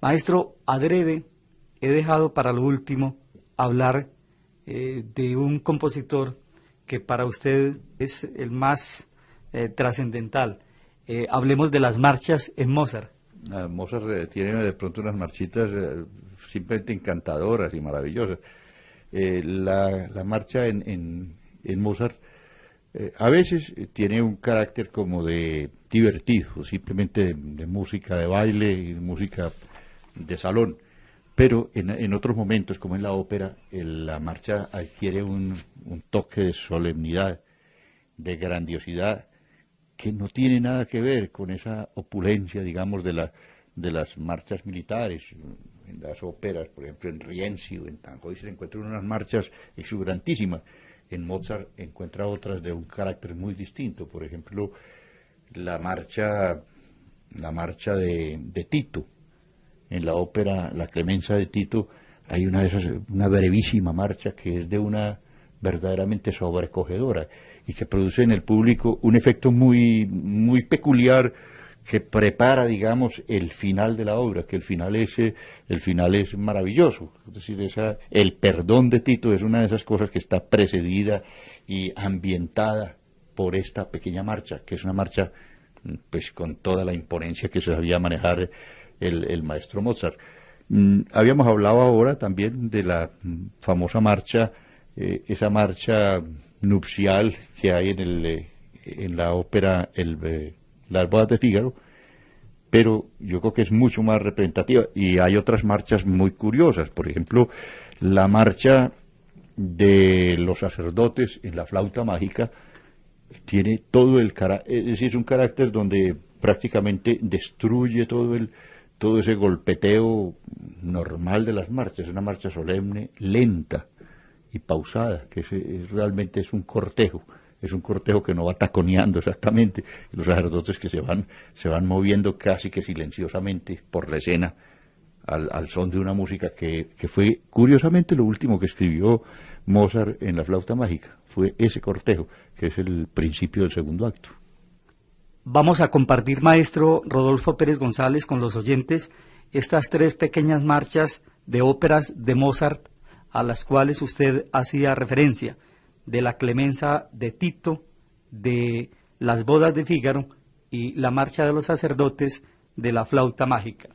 Maestro, adrede, he dejado para lo último hablar de un compositor que para usted es el más trascendental. Hablemos de las marchas en Mozart. Mozart tiene de pronto unas marchitas simplemente encantadoras y maravillosas. La marcha en Mozart a veces tiene un carácter como de divertido, simplemente de música de baile y música de salón, pero en otros momentos, como en la ópera, la marcha adquiere un toque de solemnidad, de grandiosidad, que no tiene nada que ver con esa opulencia, digamos, de las marchas militares. En las óperas, por ejemplo, en Rienzi o en Tannhäuser se encuentran unas marchas exuberantísimas. En Mozart encuentra otras de un carácter muy distinto. Por ejemplo, la marcha de Tito. En la ópera La Clemencia de Tito hay una brevísima marcha que es de una verdaderamente sobrecogedora y que produce en el público un efecto muy, muy peculiar que prepara, digamos, el final de la obra, que el final es maravilloso. Es decir, el perdón de Tito es una de esas cosas que está precedida y ambientada por esta pequeña marcha, que es una marcha pues con toda la imponencia que se sabía manejar el maestro Mozart. Habíamos hablado ahora también de la famosa marcha, esa marcha nupcial que hay en la ópera Las bodas de Fígaro, pero yo creo que es mucho más representativa y hay otras marchas muy curiosas. Por ejemplo, la marcha de los sacerdotes en la flauta mágica tiene todo el carácter, es decir, es un carácter donde prácticamente destruye todo ese golpeteo normal de las marchas. Es una marcha solemne, lenta y pausada, que realmente es un cortejo que no va taconeando exactamente, los sacerdotes que se van moviendo casi que silenciosamente por la escena al son de una música que fue curiosamente lo último que escribió Mozart en la flauta mágica, fue ese cortejo, que es el principio del segundo acto. Vamos a compartir, maestro Rodolfo Pérez González, con los oyentes estas tres pequeñas marchas de óperas de Mozart a las cuales usted hacía referencia, de la Clemencia de Tito, de las bodas de Fígaro y la marcha de los sacerdotes de la flauta mágica.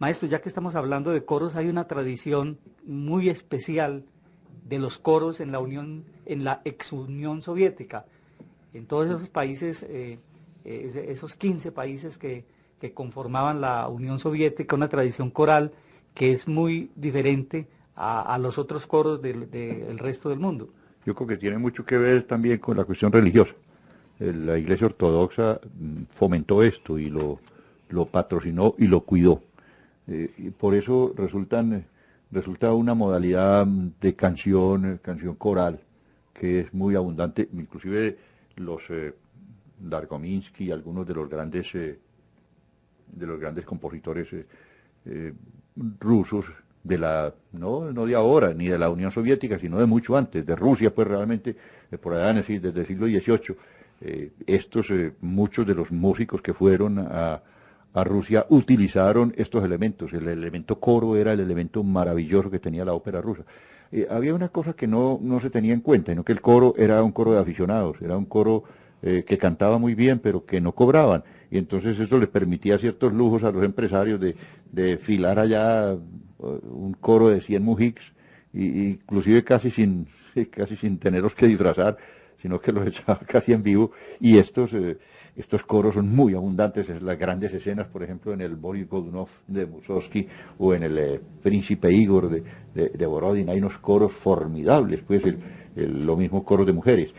Maestro, ya que estamos hablando de coros, hay una tradición muy especial de los coros en la ex Unión Soviética. En todos esos países, esos 15 países que conformaban la Unión Soviética, una tradición coral que es muy diferente a los otros coros del resto del mundo. Yo creo que tiene mucho que ver también con la cuestión religiosa. La Iglesia Ortodoxa fomentó esto y lo patrocinó y lo cuidó. Y por eso resulta una modalidad de canción coral que es muy abundante. Inclusive los Dargominsky, algunos de los grandes compositores rusos no de ahora ni de la Unión Soviética, sino de mucho antes, de Rusia, pues realmente por allá desde el siglo XVIII, muchos de los músicos que fueron a Rusia utilizaron estos elementos. El elemento coro era el elemento maravilloso que tenía la ópera rusa. Había una cosa que no se tenía en cuenta, sino que el coro era un coro de aficionados, era un coro que cantaba muy bien, pero que no cobraban. Y entonces eso les permitía ciertos lujos a los empresarios de filar allá un coro de 100 mujiks, inclusive casi sin tenerlos que disfrazar, sino que los echaba casi en vivo. Y estos coros son muy abundantes en las grandes escenas, por ejemplo, en el Boris Godunov de Mussorgsky o en el Príncipe Igor de Borodin. Hay unos coros formidables, pues lo mismo coros de mujeres.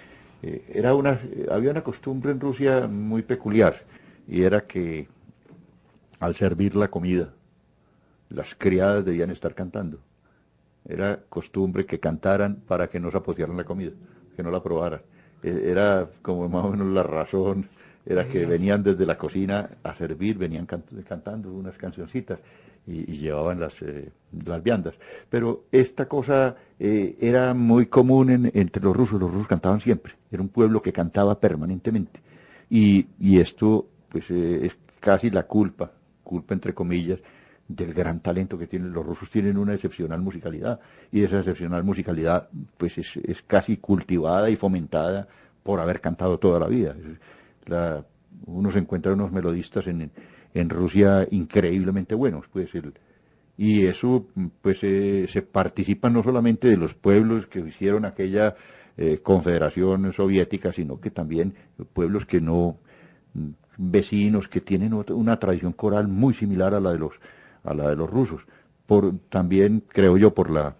Había una costumbre en Rusia muy peculiar, y era que al servir la comida, las criadas debían estar cantando. Era costumbre que cantaran para que no se apotearan la comida, que no la probaran. Era como más o menos la razón, era que venían desde la cocina a servir, venían cantando unas cancioncitas y llevaban las viandas. Pero esta cosa era muy común entre los rusos cantaban siempre, era un pueblo que cantaba permanentemente. Y esto pues es casi la culpa entre comillas, del gran talento que tienen. Los rusos tienen una excepcional musicalidad, y esa excepcional musicalidad pues es casi cultivada y fomentada por haber cantado toda la vida. Uno se encuentra unos melodistas en Rusia increíblemente buenos, pues y eso pues se participa no solamente de los pueblos que hicieron aquella confederación soviética, sino que también pueblos que no vecinos que tienen una tradición coral muy similar a la de los rusos, también creo yo por la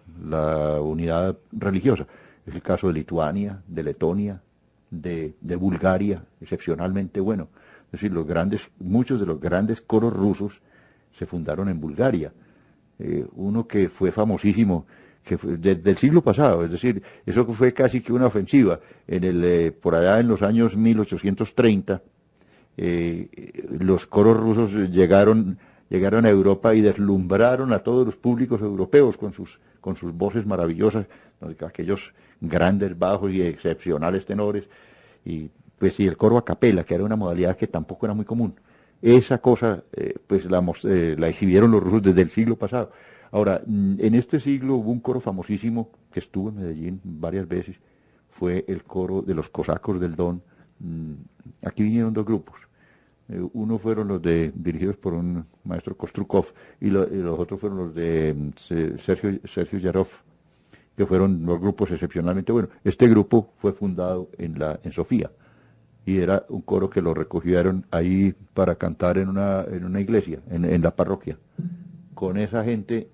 unidad religiosa. Es el caso de Lituania, de Letonia, de Bulgaria, excepcionalmente bueno. Es decir, muchos de los grandes coros rusos se fundaron en Bulgaria. Uno que fue famosísimo, que fue desde el siglo pasado, es decir, eso fue casi que una ofensiva. Por allá en los años 1830, los coros rusos llegaron a Europa y deslumbraron a todos los públicos europeos con sus voces maravillosas, aquellos grandes bajos y excepcionales tenores, y pues y el coro a capela, que era una modalidad que tampoco era muy común. Esa cosa pues la exhibieron los rusos desde el siglo pasado. Ahora, en este siglo hubo un coro famosísimo que estuvo en Medellín varias veces, fue el coro de los cosacos del Don. Aquí vinieron dos grupos. Uno fueron los dirigidos por un maestro Kostrukov, y los otros fueron los de Sergio Yarov, que fueron dos grupos excepcionalmente buenos. Este grupo fue fundado en Sofía, y era un coro que lo recogieron ahí para cantar en una iglesia, en la parroquia. Con esa gente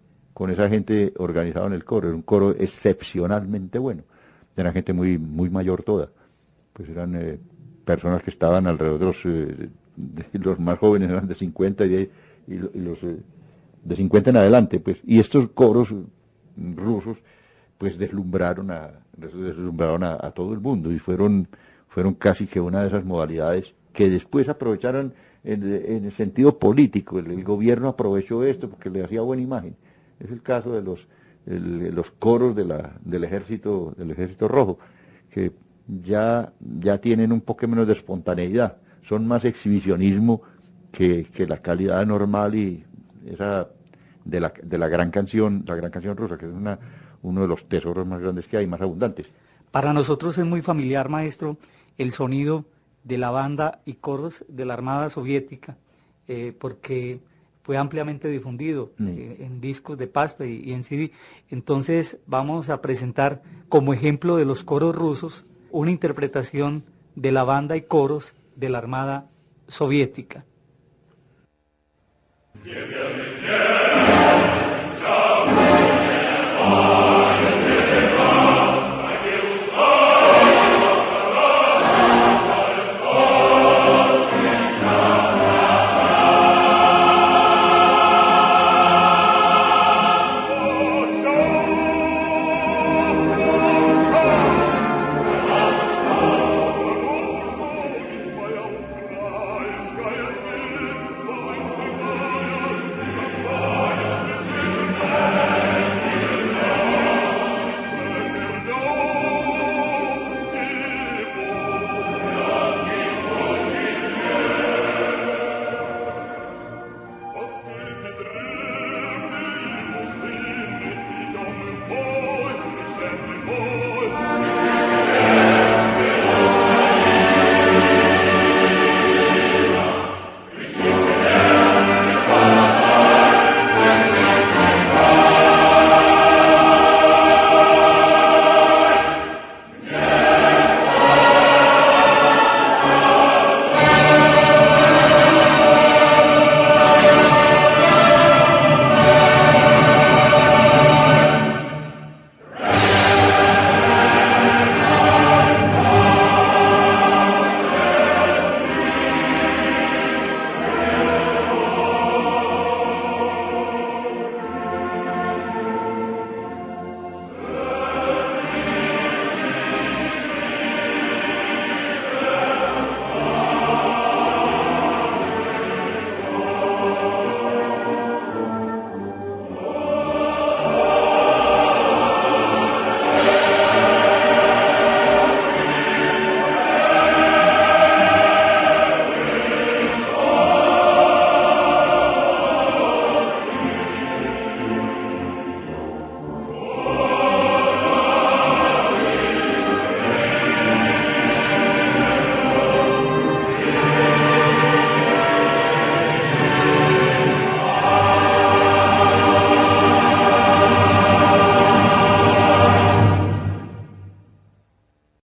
organizaban el coro. Era un coro excepcionalmente bueno. Era gente muy, muy mayor toda. Pues eran personas que estaban alrededor de los más jóvenes eran de 50 y los de 50 en adelante, pues. Y estos coros rusos pues deslumbraron a todo el mundo, y fueron casi que una de esas modalidades que después aprovecharon en el sentido político. El gobierno aprovechó esto porque le hacía buena imagen. Es el caso de los coros del ejército rojo, que ya tienen un poco menos de espontaneidad, son más exhibicionismo que la calidad normal y esa de la gran canción rusa, que es uno de los tesoros más grandes que hay, más abundantes. Para nosotros es muy familiar, maestro, el sonido de la banda y coros de la Armada Soviética, porque fue ampliamente difundido en discos de pasta y en CD. Entonces vamos a presentar como ejemplo de los coros rusos una interpretación de la banda y coros de la Armada Soviética. Yeah.